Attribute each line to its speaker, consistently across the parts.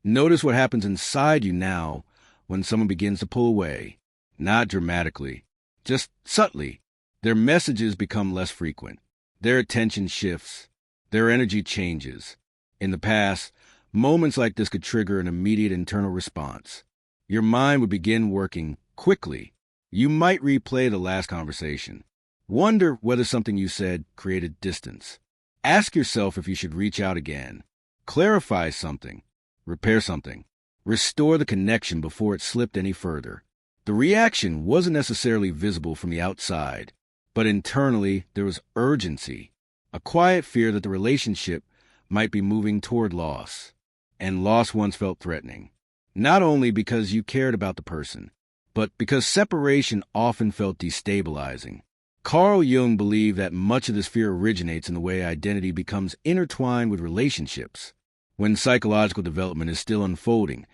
Speaker 1: Notice what happens inside you now when someone begins to pull away. Not dramatically, just subtly. Their messages become less frequent. Their attention shifts. Their energy changes. In the past, moments like this could trigger an immediate internal response. Your mind would begin working quickly. You might replay the last conversation. Wonder whether something you said created distance. Ask yourself if you should reach out again. Clarify something. Repair something. Restore the connection before it slipped any further. The reaction wasn't necessarily visible from the outside, but internally there was urgency, a quiet fear that the relationship might be moving toward loss. And loss once felt threatening, not only because you cared about the person, but because separation often felt destabilizing. Carl Jung believed that much of this fear originates in the way identity becomes intertwined with relationships. When psychological development is still unfolding,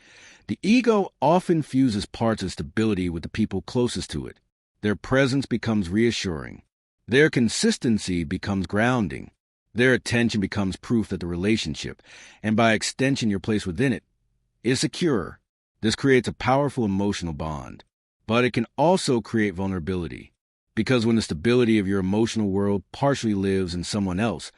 Speaker 1: the ego often fuses parts of stability with the people closest to it. Their presence becomes reassuring. Their consistency becomes grounding. Their attention becomes proof that the relationship, and by extension your place within it, is secure. This creates a powerful emotional bond, but it can also create vulnerability. Because when the stability of your emotional world partially lives in someone else,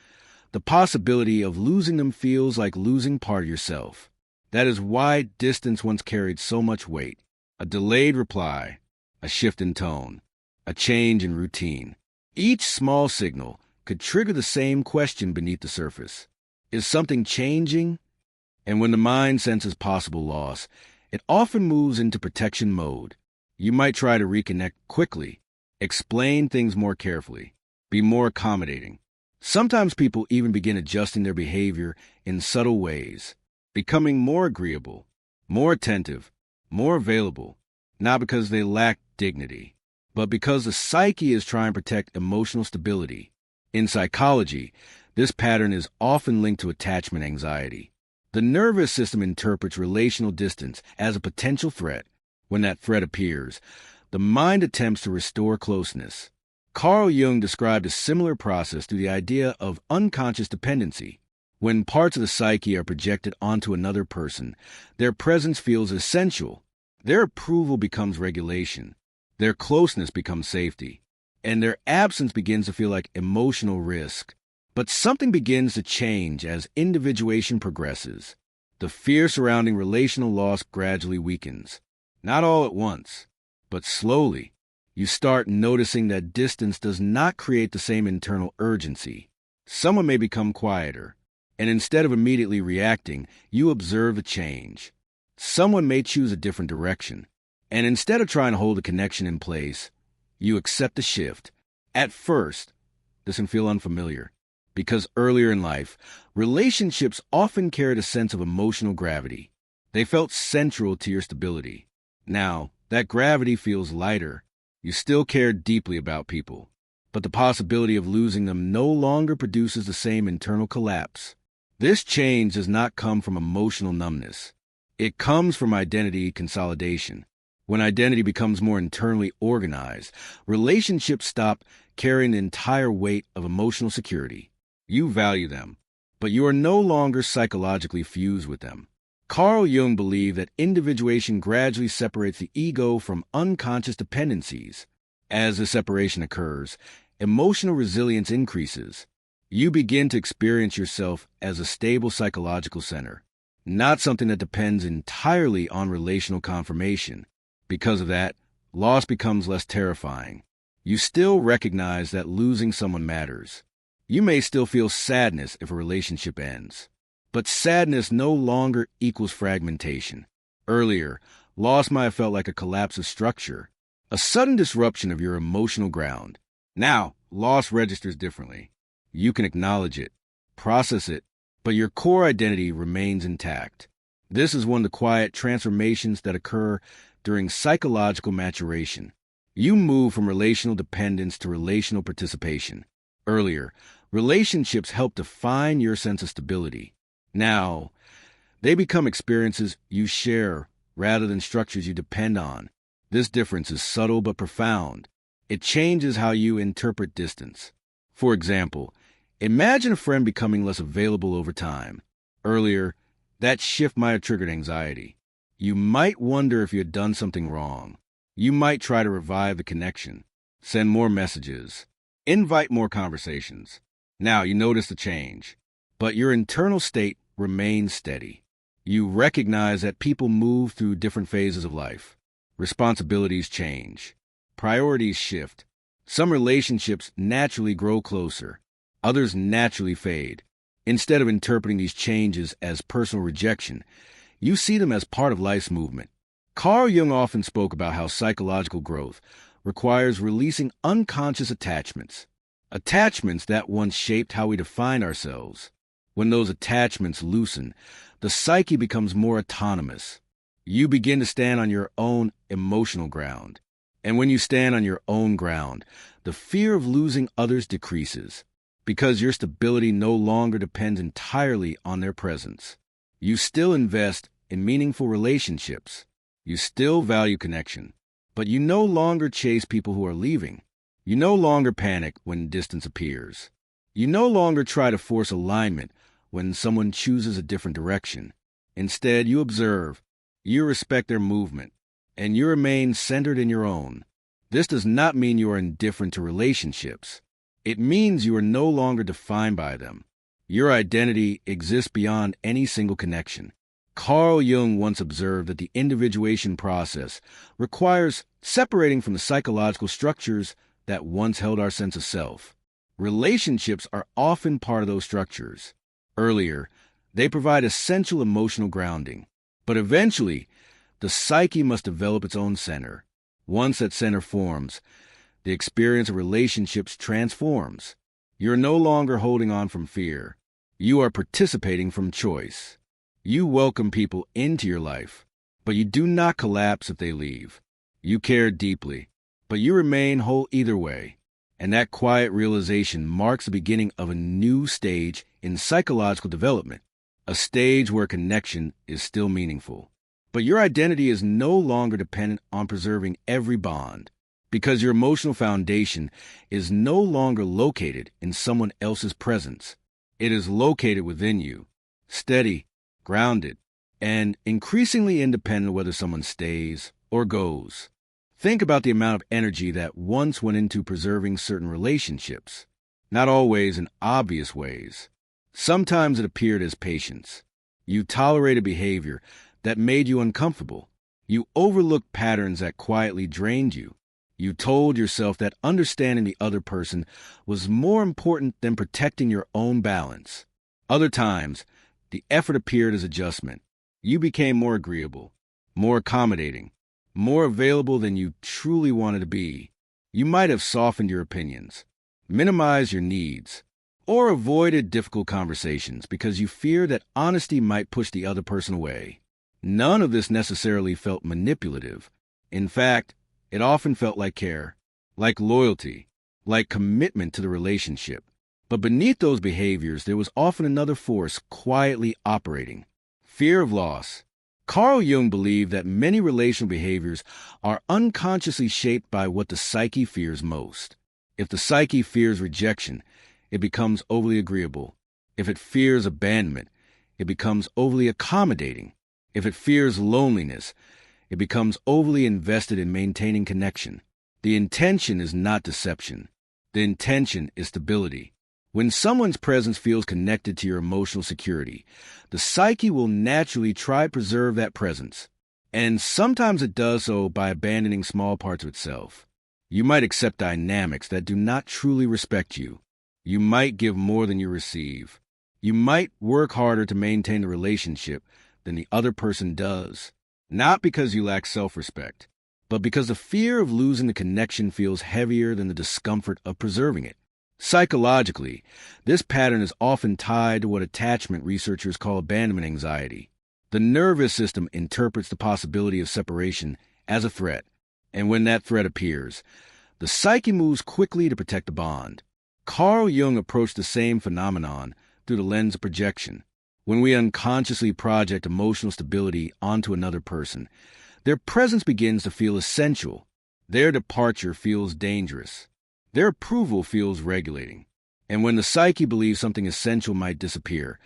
Speaker 1: the possibility of losing them feels like losing part of yourself. That is why distance once carried so much weight. A delayed reply, a shift in tone, a change in routine. Each small signal could trigger the same question beneath the surface. Is something changing? And when the mind senses possible loss, it often moves into protection mode. You might try to reconnect quickly, explain things more carefully, be more accommodating. Sometimes people even begin adjusting their behavior in subtle ways, becoming more agreeable, more attentive, more available, not because they lack dignity, but because the psyche is trying to protect emotional stability. In psychology, this pattern is often linked to attachment anxiety. The nervous system interprets relational distance as a potential threat. When that threat appears, the mind attempts to restore closeness. Carl Jung described a similar process through the idea of unconscious dependency. When parts of the psyche are projected onto another person, their presence feels essential. Their approval becomes regulation. Their closeness becomes safety. And their absence begins to feel like emotional risk. But something begins to change as individuation progresses. The fear surrounding relational loss gradually weakens. Not all at once, but slowly. You start noticing that distance does not create the same internal urgency. Someone may become quieter, and instead of immediately reacting, you observe the change. Someone may choose a different direction, and instead of trying to hold a connection in place, you accept the shift. At first, this can feel unfamiliar, because earlier in life, relationships often carried a sense of emotional gravity. They felt central to your stability. Now, that gravity feels lighter. You still care deeply about people, but the possibility of losing them no longer produces the same internal collapse. This change does not come from emotional numbness. It comes from identity consolidation. When identity becomes more internally organized, relationships stop carrying the entire weight of emotional security. You value them, but you are no longer psychologically fused with them. Carl Jung believed that individuation gradually separates the ego from unconscious dependencies. As the separation occurs, emotional resilience increases. You begin to experience yourself as a stable psychological center, not something that depends entirely on relational confirmation. Because of that, loss becomes less terrifying. You still recognize that losing someone matters. You may still feel sadness if a relationship ends. But sadness no longer equals fragmentation. Earlier, loss might have felt like a collapse of structure, a sudden disruption of your emotional ground. Now, loss registers differently. You can acknowledge it, process it, but your core identity remains intact. This is one of the quiet transformations that occur during psychological maturation. You move from relational dependence to relational participation. Earlier, relationships help define your sense of stability. Now, they become experiences you share rather than structures you depend on. This difference is subtle but profound. It changes how you interpret distance. For example, imagine a friend becoming less available over time. Earlier, That shift might have triggered anxiety. You might wonder if you had done something wrong. You might try to revive the connection, send more messages, invite more conversations. Now you notice the change, but your internal state remains steady. You recognize that people move through different phases of life. Responsibilities change. Priorities shift. Some relationships naturally grow closer. Others naturally fade. Instead of interpreting these changes as personal rejection, you see them as part of life's movement. Carl Jung often spoke about how psychological growth requires releasing unconscious attachments that once shaped how we define ourselves. When those attachments loosen, the psyche becomes more autonomous. You begin to stand on your own emotional ground. And when you stand on your own ground, the fear of losing others decreases, because your stability no longer depends entirely on their presence. You still invest in meaningful relationships. You still value connection, but you no longer chase people who are leaving. You no longer panic when distance appears. You no longer try to force alignment when someone chooses a different direction. Instead, you observe, you respect their movement, and you remain centered in your own. This does not mean you are indifferent to relationships. It means you are no longer defined by them. Your identity exists beyond any single connection. Carl Jung once observed that the individuation process requires separating from the psychological structures that once held our sense of self. Relationships are often part of those structures. Earlier, they provide essential emotional grounding. But eventually, the psyche must develop its own center. Once that center forms, the experience of relationships transforms. You're no longer holding on from fear. You are participating from choice. You welcome people into your life, but you do not collapse if they leave. You care deeply, but you remain whole either way. And that quiet realization marks the beginning of a new stage in psychological development, a stage where connection is still meaningful. But your identity is no longer dependent on preserving every bond, because your emotional foundation is no longer located in someone else's presence. It is located within you, steady, grounded, and increasingly independent of whether someone stays or goes. Think about the amount of energy that once went into preserving certain relationships, not always in obvious ways. Sometimes it appeared as patience. You tolerated behavior that made you uncomfortable. You overlooked patterns that quietly drained you. You told yourself that understanding the other person was more important than protecting your own balance. Other times, the effort appeared as adjustment. You became more agreeable, more accommodating, more available than you truly wanted to be. You might have softened your opinions, minimized your needs, or avoided difficult conversations because you feared that honesty might push the other person away. None of this necessarily felt manipulative. In fact, it often felt like care, like loyalty, like commitment to the relationship. But beneath those behaviors, there was often another force quietly operating: fear of loss. Carl Jung believed that many relational behaviors are unconsciously shaped by what the psyche fears most. If the psyche fears rejection, it becomes overly agreeable. If it fears abandonment, it becomes overly accommodating. If it fears loneliness, it becomes overly invested in maintaining connection. The intention is not deception. The intention is stability. When someone's presence feels connected to your emotional security, the psyche will naturally try to preserve that presence. And sometimes it does so by abandoning small parts of itself. You might accept dynamics that do not truly respect you. You might give more than you receive. You might work harder to maintain the relationship than the other person does. Not because you lack self-respect, but because the fear of losing the connection feels heavier than the discomfort of preserving it. Psychologically, this pattern is often tied to what attachment researchers call abandonment anxiety. The nervous system interprets the possibility of separation as a threat, and when that threat appears, the psyche moves quickly to protect the bond. Carl Jung approached the same phenomenon through the lens of projection. When we unconsciously project emotional stability onto another person, their presence begins to feel essential. Their departure feels dangerous. Their approval feels regulating. And when the psyche believes something essential might disappear,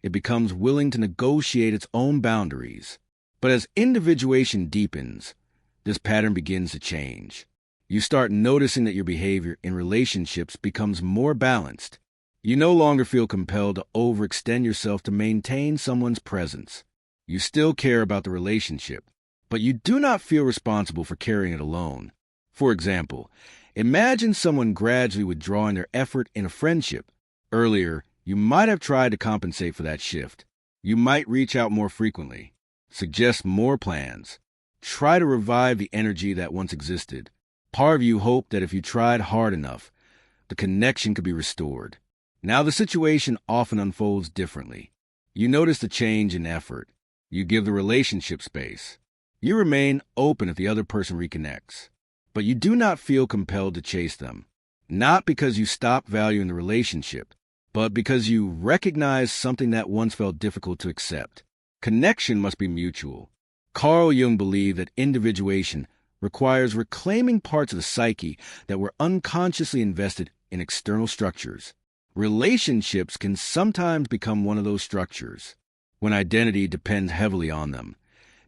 Speaker 1: it becomes willing to negotiate its own boundaries. But as individuation deepens, this pattern begins to change. You start noticing that your behavior in relationships becomes more balanced. You no longer feel compelled to overextend yourself to maintain someone's presence. You still care about the relationship, but you do not feel responsible for carrying it alone. For example, imagine someone gradually withdrawing their effort in a friendship. Earlier, you might have tried to compensate for that shift. You might reach out more frequently, suggest more plans, try to revive the energy that once existed. Part of you hoped that if you tried hard enough, the connection could be restored. Now the situation often unfolds differently. You notice the change in effort. You give the relationship space. You remain open if the other person reconnects. But you do not feel compelled to chase them. Not because you stop valuing the relationship, but because you recognize something that once felt difficult to accept. Connection must be mutual. Carl Jung believed that individuation requires reclaiming parts of the psyche that were unconsciously invested in external structures. Relationships can sometimes become one of those structures. When identity depends heavily on them,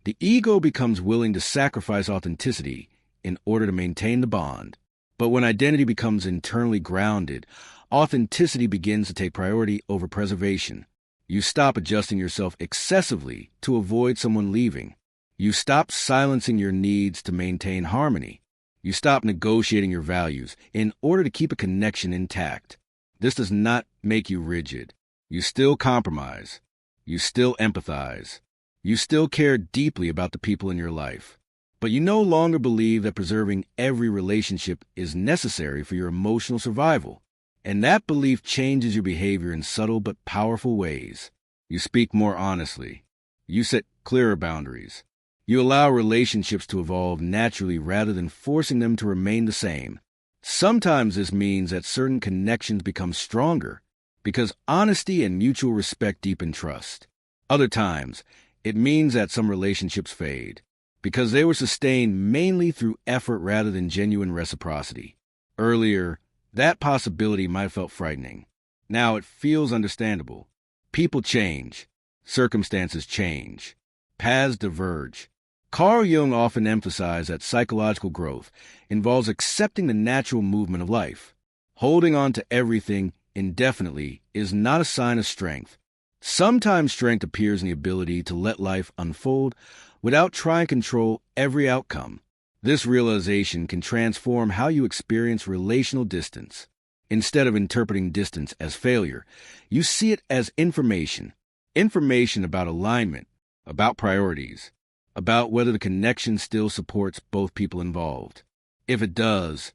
Speaker 1: the ego becomes willing to sacrifice authenticity in order to maintain the bond. But when identity becomes internally grounded, authenticity begins to take priority over preservation. You stop adjusting yourself excessively to avoid someone leaving. You stop silencing your needs to maintain harmony. You stop negotiating your values in order to keep a connection intact. This does not make you rigid. You still compromise. You still empathize. You still care deeply about the people in your life. But you no longer believe that preserving every relationship is necessary for your emotional survival. And that belief changes your behavior in subtle but powerful ways. You speak more honestly. You set clearer boundaries. You allow relationships to evolve naturally rather than forcing them to remain the same. Sometimes this means that certain connections become stronger because honesty and mutual respect deepen trust. Other times, it means that some relationships fade because they were sustained mainly through effort rather than genuine reciprocity. Earlier, that possibility might have felt frightening. Now it feels understandable. People change. Circumstances change. Paths diverge. Carl Jung often emphasized that psychological growth involves accepting the natural movement of life. Holding on to everything indefinitely is not a sign of strength. Sometimes strength appears in the ability to let life unfold without trying to control every outcome. This realization can transform how you experience relational distance. Instead of interpreting distance as failure, you see it as information. Information about alignment, about priorities, about whether the connection still supports both people involved. If it does,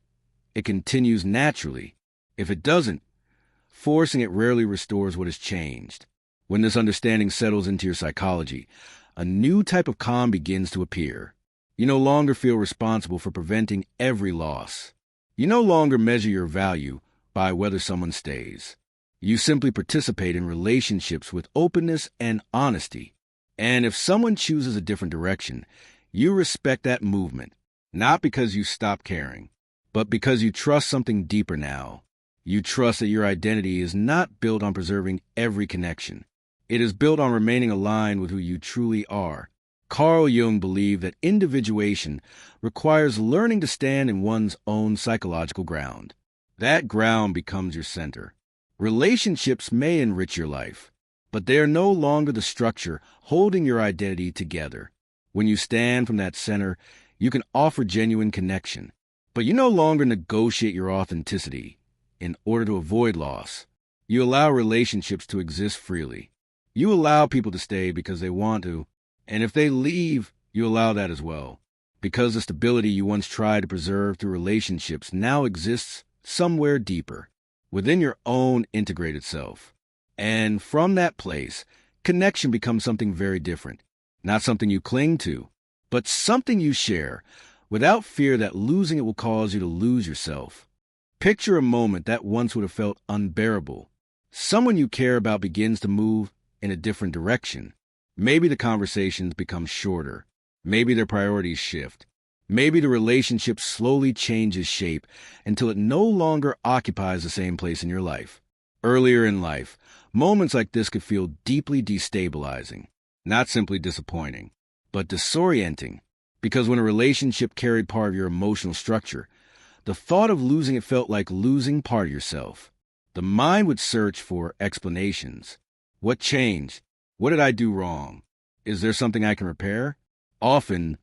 Speaker 1: it continues naturally. If it doesn't, forcing it rarely restores what has changed. When this understanding settles into your psychology, a new type of calm begins to appear. You no longer feel responsible for preventing every loss. You no longer measure your value by whether someone stays. You simply participate in relationships with openness and honesty. And if someone chooses a different direction, you respect that movement, not because you stop caring, but because you trust something deeper now. You trust that your identity is not built on preserving every connection. It is built on remaining aligned with who you truly are. Carl Jung believed that individuation requires learning to stand in one's own psychological ground. That ground becomes your center. Relationships may enrich your life, but they are no longer the structure holding your identity together. When you stand from that center, you can offer genuine connection, but you no longer negotiate your authenticity in order to avoid loss. You allow relationships to exist freely. You allow people to stay because they want to, and if they leave, you allow that as well, because the stability you once tried to preserve through relationships now exists somewhere deeper, within your own integrated self. And from that place, connection becomes something very different. Not something you cling to, but something you share, without fear that losing it will cause you to lose yourself. Picture a moment that once would have felt unbearable. Someone you care about begins to move in a different direction. Maybe the conversations become shorter. Maybe their priorities shift. Maybe the relationship slowly changes shape until it no longer occupies the same place in your life. Earlier in life, Moments like this could feel deeply destabilizing, not simply disappointing, but disorienting, because when a relationship carried part of your emotional structure, the thought of losing it felt like losing part of yourself. The mind would search for explanations. What changed? What did I do wrong? Is there something I can repair? Often,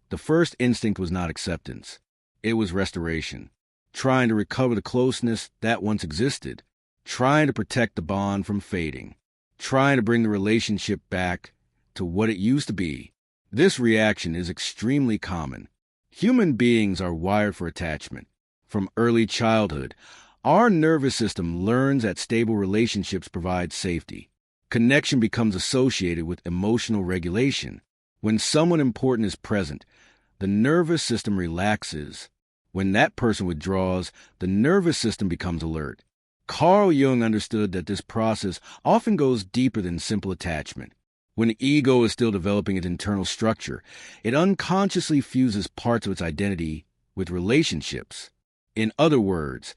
Speaker 1: the first instinct was not acceptance. It was restoration, trying to recover the closeness that once existed, trying to protect the bond from fading, trying to bring the relationship back to what it used to be. This reaction is extremely common. Human beings are wired for attachment. From early childhood, our nervous system learns that stable relationships provide safety. Connection becomes associated with emotional regulation. When someone important is present, the nervous system relaxes. When that person withdraws, the nervous system becomes alert. Carl Jung understood that this process often goes deeper than simple attachment. When the ego is still developing its internal structure, it unconsciously fuses parts of its identity with relationships. In other words,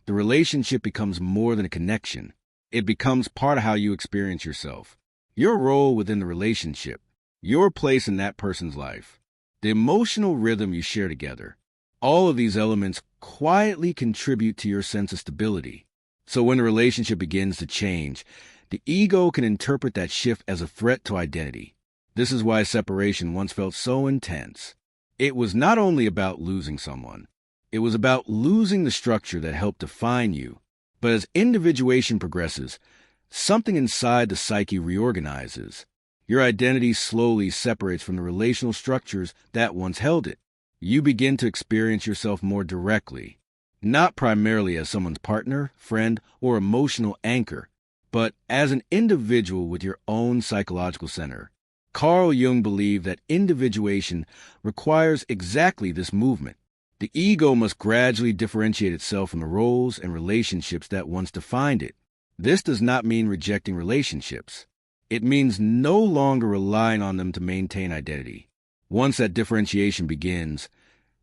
Speaker 1: the relationship becomes more than a connection. It becomes part of how you experience yourself, your role within the relationship, your place in that person's life, the emotional rhythm you share together. All of these elements quietly contribute to your sense of stability. So when the relationship begins to change, the ego can interpret that shift as a threat to identity. This is why separation once felt so intense. It was not only about losing someone. It was about losing the structure that helped define you. But as individuation progresses, something inside the psyche reorganizes. Your identity slowly separates from the relational structures that once held it. You begin to experience yourself more directly, not primarily as someone's partner, friend, or emotional anchor, but as an individual with your own psychological center. Carl Jung believed that individuation requires exactly this movement. The ego must gradually differentiate itself from the roles and relationships that once defined it. This does not mean rejecting relationships. It means no longer relying on them to maintain identity. Once that differentiation begins,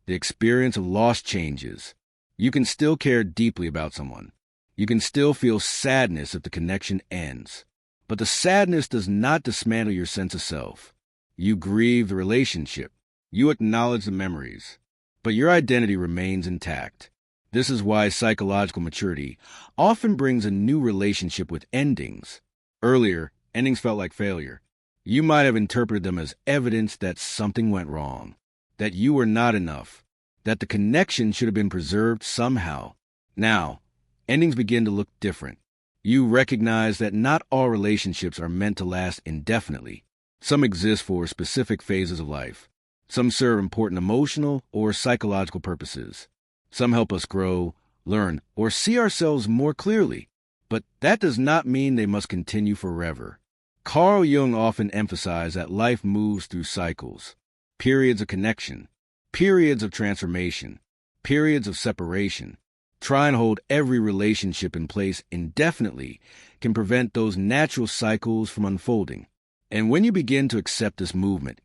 Speaker 1: the experience of loss changes. You can still care deeply about someone. You can still feel sadness if the connection ends. But the sadness does not dismantle your sense of self. You grieve the relationship. You acknowledge the memories. But your identity remains intact. This is why psychological maturity often brings a new relationship with endings. Earlier, endings felt like failure. You might have interpreted them as evidence that something went wrong, that you were not enough, that the connection should have been preserved somehow. Now, endings begin to look different. You recognize that not all relationships are meant to last indefinitely. Some exist for specific phases of life. Some serve important emotional or psychological purposes. Some help us grow, learn, or see ourselves more clearly. But that does not mean they must continue forever. Carl Jung often emphasized that life moves through cycles, periods of connection, periods of transformation, periods of separation. Try and hold every relationship in place indefinitely can prevent those natural cycles from unfolding. And when you begin to accept this movement,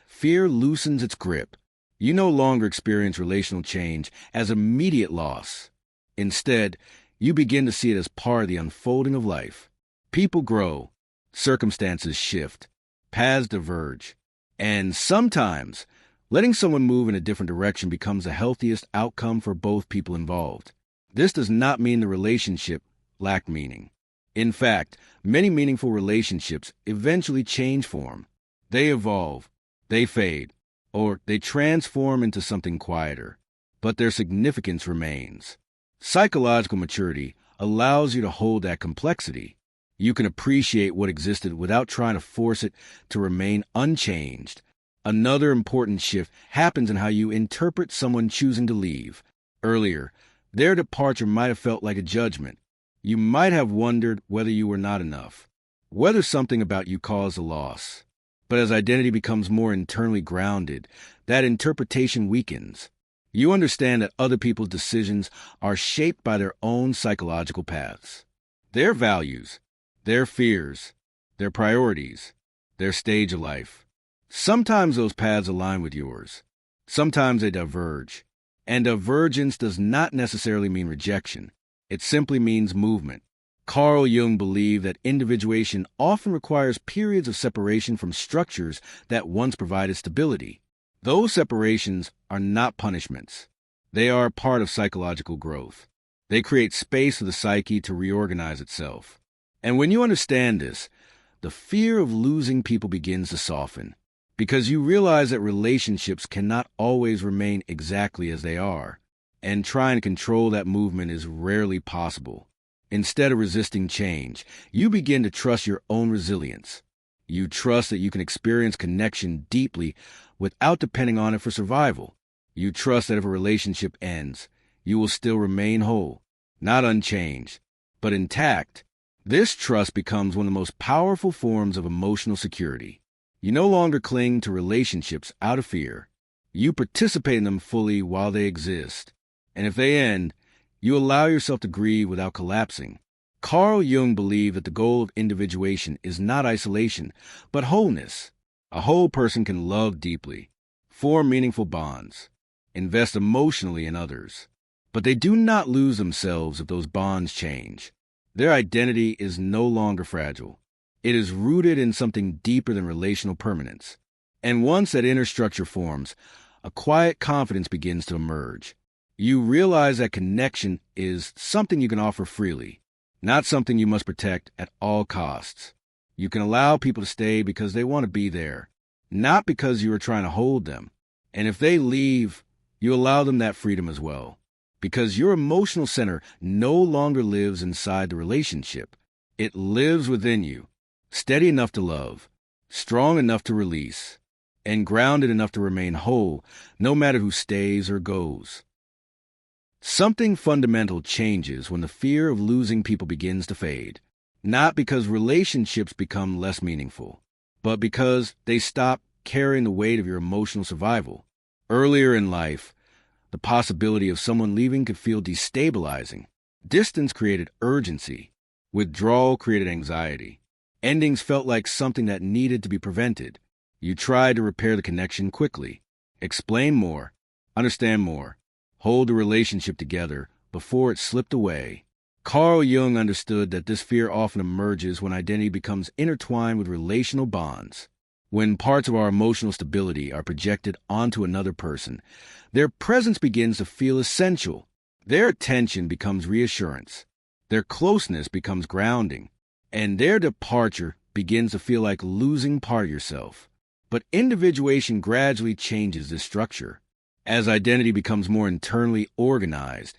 Speaker 1: fear loosens its grip. You no longer experience relational change as immediate loss. Instead, you begin to see it as part of the unfolding of life. People grow, circumstances shift, paths diverge, and sometimes letting someone move in a different direction becomes the healthiest outcome for both people involved. This does not mean the relationship lacked meaning. In fact, many meaningful relationships eventually change form. They evolve, they fade, or they transform into something quieter, but their significance remains. Psychological maturity allows you to hold that complexity. You can appreciate what existed without trying to force it to remain unchanged. Another important shift happens in how you interpret someone choosing to leave. Earlier, their departure might have felt like a judgment. You might have wondered whether you were not enough, whether something about you caused a loss. But as identity becomes more internally grounded, that interpretation weakens. You understand that other people's decisions are shaped by their own psychological paths, their values, their fears, their priorities, their stage of life. Sometimes those paths align with yours. Sometimes they diverge. And divergence does not necessarily mean rejection. It simply means movement. Carl Jung believed that individuation often requires periods of separation from structures that once provided stability. Those separations are not punishments. They are part of psychological growth. They create space for the psyche to reorganize itself. And when you understand this, the fear of losing people begins to soften, because you realize that relationships cannot always remain exactly as they are, and trying to control that movement is rarely possible. Instead of resisting change, you begin to trust your own resilience. You trust that you can experience connection deeply without depending on it for survival. You trust that if a relationship ends, you will still remain whole, not unchanged, but intact. This trust becomes one of the most powerful forms of emotional security. You no longer cling to relationships out of fear. You participate in them fully while they exist. And if they end, you allow yourself to grieve without collapsing. Carl Jung believed that the goal of individuation is not isolation, but wholeness. A whole person can love deeply, form meaningful bonds, invest emotionally in others. But they do not lose themselves if those bonds change. Their identity is no longer fragile. It is rooted in something deeper than relational permanence. And once that inner structure forms, a quiet confidence begins to emerge. You realize that connection is something you can offer freely, not something you must protect at all costs. You can allow people to stay because they want to be there, not because you are trying to hold them. And if they leave, you allow them that freedom as well, because your emotional center no longer lives inside the relationship. It lives within you, steady enough to love, strong enough to release, and grounded enough to remain whole, no matter who stays or goes. Something fundamental changes when the fear of losing people begins to fade, not because relationships become less meaningful, but because they stop carrying the weight of your emotional survival. Earlier in life, the possibility of someone leaving could feel destabilizing. Distance created urgency. Withdrawal created anxiety. Endings felt like something that needed to be prevented. You tried to repair the connection quickly, explain more, understand more, hold the relationship together before it slipped away. Carl Jung understood that this fear often emerges when identity becomes intertwined with relational bonds. When parts of our emotional stability are projected onto another person, their presence begins to feel essential. Their attention becomes reassurance. Their closeness becomes grounding. And their departure begins to feel like losing part of yourself. But individuation gradually changes this structure. As identity becomes more internally organized,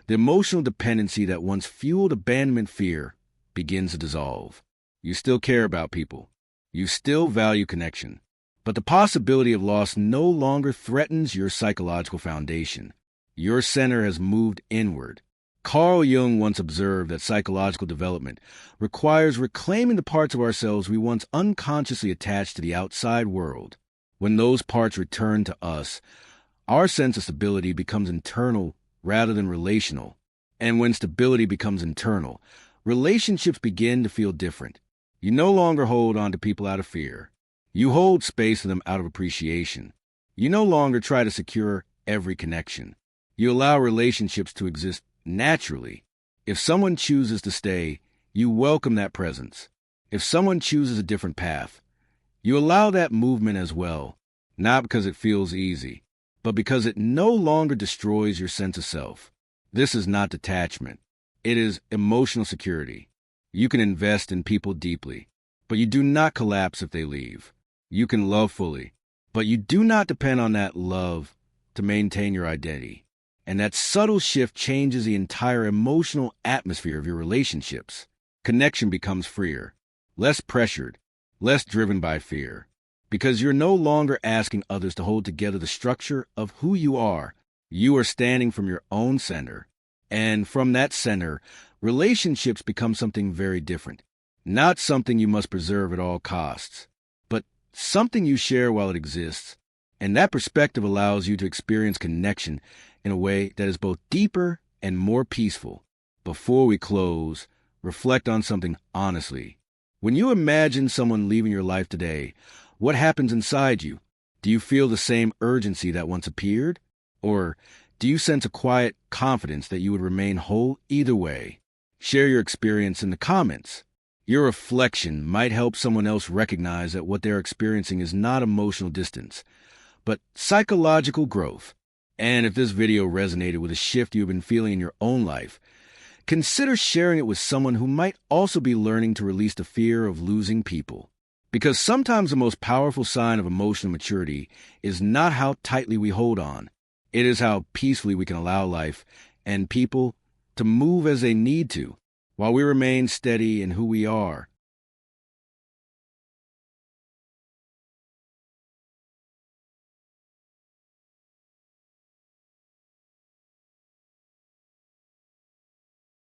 Speaker 1: the emotional dependency that once fueled abandonment fear begins to dissolve. You still care about people. You still value connection. But the possibility of loss no longer threatens your psychological foundation. Your center has moved inward. Carl Jung once observed that psychological development requires reclaiming the parts of ourselves we once unconsciously attached to the outside world. When those parts return to us, our sense of stability becomes internal rather than relational. And when stability becomes internal, relationships begin to feel different. You no longer hold on to people out of fear. You hold space for them out of appreciation. You no longer try to secure every connection. You allow relationships to exist naturally. If someone chooses to stay, you welcome that presence. If someone chooses a different path, you allow that movement as well, not because it feels easy, but because it no longer destroys your sense of self. This is not detachment. It is emotional security. You can invest in people deeply, but you do not collapse if they leave. You can love fully, but you do not depend on that love to maintain your identity. And that subtle shift changes the entire emotional atmosphere of your relationships. Connection becomes freer, less pressured, less driven by fear, because you're no longer asking others to hold together the structure of who you are. You are standing from your own center. And from that center, relationships become something very different. Not something you must preserve at all costs, but something you share while it exists. And that perspective allows you to experience connection in a way that is both deeper and more peaceful. Before we close, reflect on something honestly. When you imagine someone leaving your life today, what happens inside you? Do you feel the same urgency that once appeared? Or do you sense a quiet confidence that you would remain whole either way? Share your experience in the comments. Your reflection might help someone else recognize that what they're experiencing is not emotional distance, but psychological growth. And if this video resonated with a shift you've been feeling in your own life, consider sharing it with someone who might also be learning to release the fear of losing people. Because sometimes the most powerful sign of emotional maturity is not how tightly we hold on. It is how peacefully we can allow life and people to move as they need to, while we remain steady in who we are.